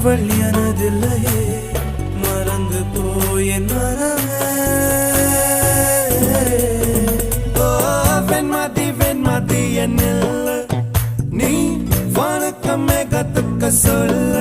அவள் எனதில்லையே மறந்து போய் என் மனமே வெண்மதி என்னில் நீ வணக்கமே கத்துக்க சொல்ல